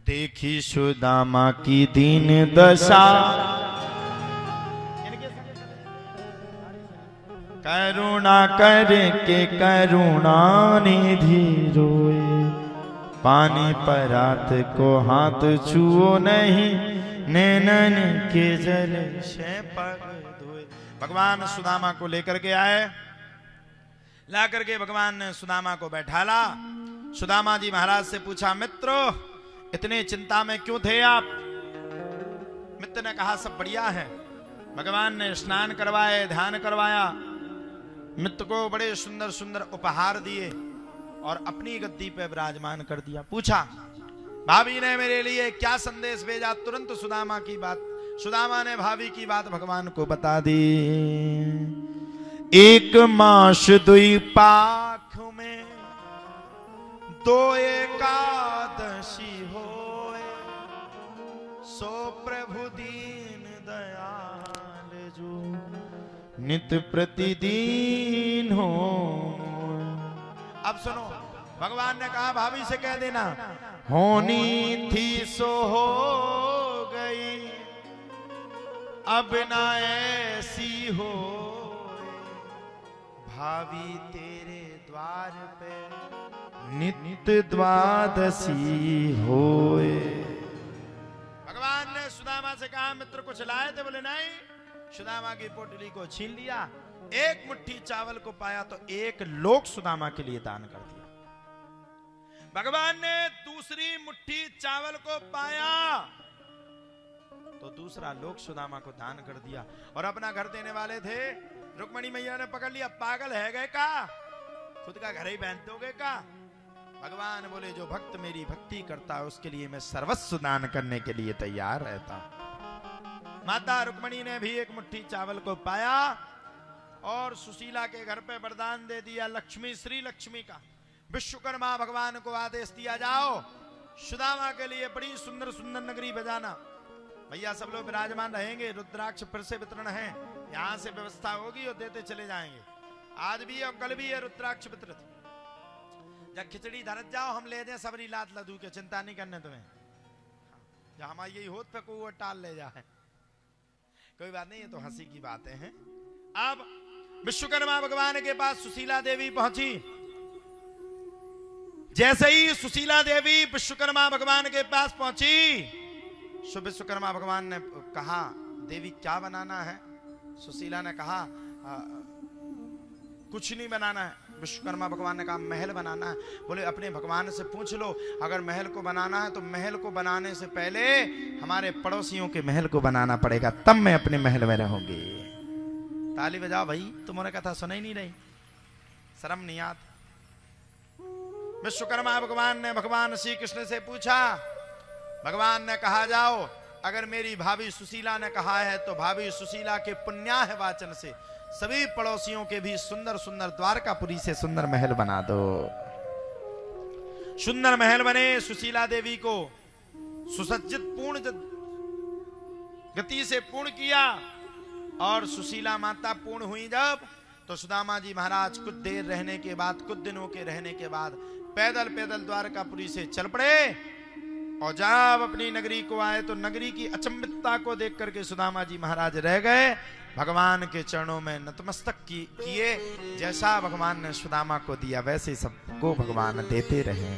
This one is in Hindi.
देखी सुदामा की दीन दशा, करुणा करके करुणा निधि रोए, पानी परात को हाथ छुओ नहीं, नैनन के जल से पग धोए। भगवान सुदामा को लेकर के आए, ला करके भगवान ने सुदामा को बैठाला। सुदामा जी महाराज से पूछा, मित्रो इतने चिंता में क्यों थे आप? मित्र ने कहा सब बढ़िया है। भगवान ने स्नान करवाए, ध्यान करवाया, मित्र को बड़े सुंदर सुंदर उपहार दिए और अपनी गद्दी पे विराजमान कर दिया। पूछा भाभी ने मेरे लिए क्या संदेश भेजा? तुरंत सुदामा की बात, सुदामा ने भाभी की बात भगवान को बता दी। एक मास दुई पाख में दो एकादशी होए, सो प्रभु दीन दयाल जो नित प्रतिदिन हो। अब सुनो, भगवान ने कहा भाभी से कह देना, होनी थी सो हो गई, अब ना ऐसी हो, भाभी तेरे द्वार पे नित्य द्वादशी होए। भगवान ने सुदामा से कहा मित्र कुछ लाए थे? बोले नहीं। सुदामा की पोटली को छीन लिया, एक मुट्ठी चावल को पाया तो एक लोक सुदामा के लिए दान कर दिया। भगवान ने दूसरी मुट्ठी चावल को पाया तो दूसरा लोक सुदामा को दान कर दिया। और अपना घर देने वाले थे, रुक्मणी मैया ने पकड़ लिया, पागल है गए का? खुद का घर ही बांध दोगे का? भगवान बोले जो भक्त मेरी भक्ति करता है उसके लिए मैं सर्वस्व दान करने के लिए तैयार रहता। माता रुक्मणी ने भी एक मुट्ठी चावल को पाया और सुशीला के घर पे वरदान दे दिया लक्ष्मी, श्री लक्ष्मी का। विश्वकर्मा भगवान को आदेश दिया, जाओ सुदामा के लिए बड़ी सुंदर सुंदर नगरी बजाना। भैया सब लोग विराजमान रहेंगे, रुद्राक्ष फिर से वितरण है, यहां से व्यवस्था होगी और देते चले जाएंगे। आज भी और कल भी है रुद्राक्ष वितरित। जब खिचड़ी धरत जाओ हम ले जाए सबरी लात लदू के, चिंता नहीं करने तुम्हें। जहां हमारी यही होत पे को टाल ले जाए, कोई बात नहीं, ये तो हंसी की बातें हैं। अब विश्वकर्मा भगवान के पास सुशीला देवी पहुंची। जैसे ही सुशीला देवी विश्वकर्मा भगवान के पास पहुंची, विश्वकर्मा भगवान ने कहा देवी क्या बनाना है? सुशीला ने कहा कुछ नहीं बनाना है। विश्वकर्मा भगवान ने कहा महल बनाना है। बोले अपने भगवान से पूछ लो, अगर महल को बनाना है तो महल को बनाने से पहले हमारे पड़ोसियों के महल को बनाना पड़ेगा, तब मैं अपने महल में रहूंगी। ताली बजाओ भाई, तुम्हारे कथा सुना ही नहीं रही, शर्म नहीं आती। विश्वकर्मा भगवान ने भगवान श्री कृष्ण से पूछा, भगवान ने कहा जाओ अगर मेरी भाभी सुशीला ने कहा है तो भाभी सुशीला के पुण्याह वाचन से सभी पड़ोसियों के भी सुंदर सुंदर द्वारकापुरी से सुंदर महल बना दो। सुंदर महल बने। सुशीला देवी को सुसज्जित पूर्ण गति से पूर्ण किया और सुशीला माता पूर्ण हुई जब, तो सुदामा जी महाराज कुछ देर रहने के बाद, कुछ दिनों के रहने के बाद पैदल पैदल द्वारकापुरी से चल पड़े और जब अपनी नगरी को आए तो नगरी की अचंभितता को देख करके सुदामा जी महाराज रह गए। भगवान के चरणों में नतमस्तक किए। जैसा भगवान ने सुदामा को दिया वैसे सबको भगवान देते रहे।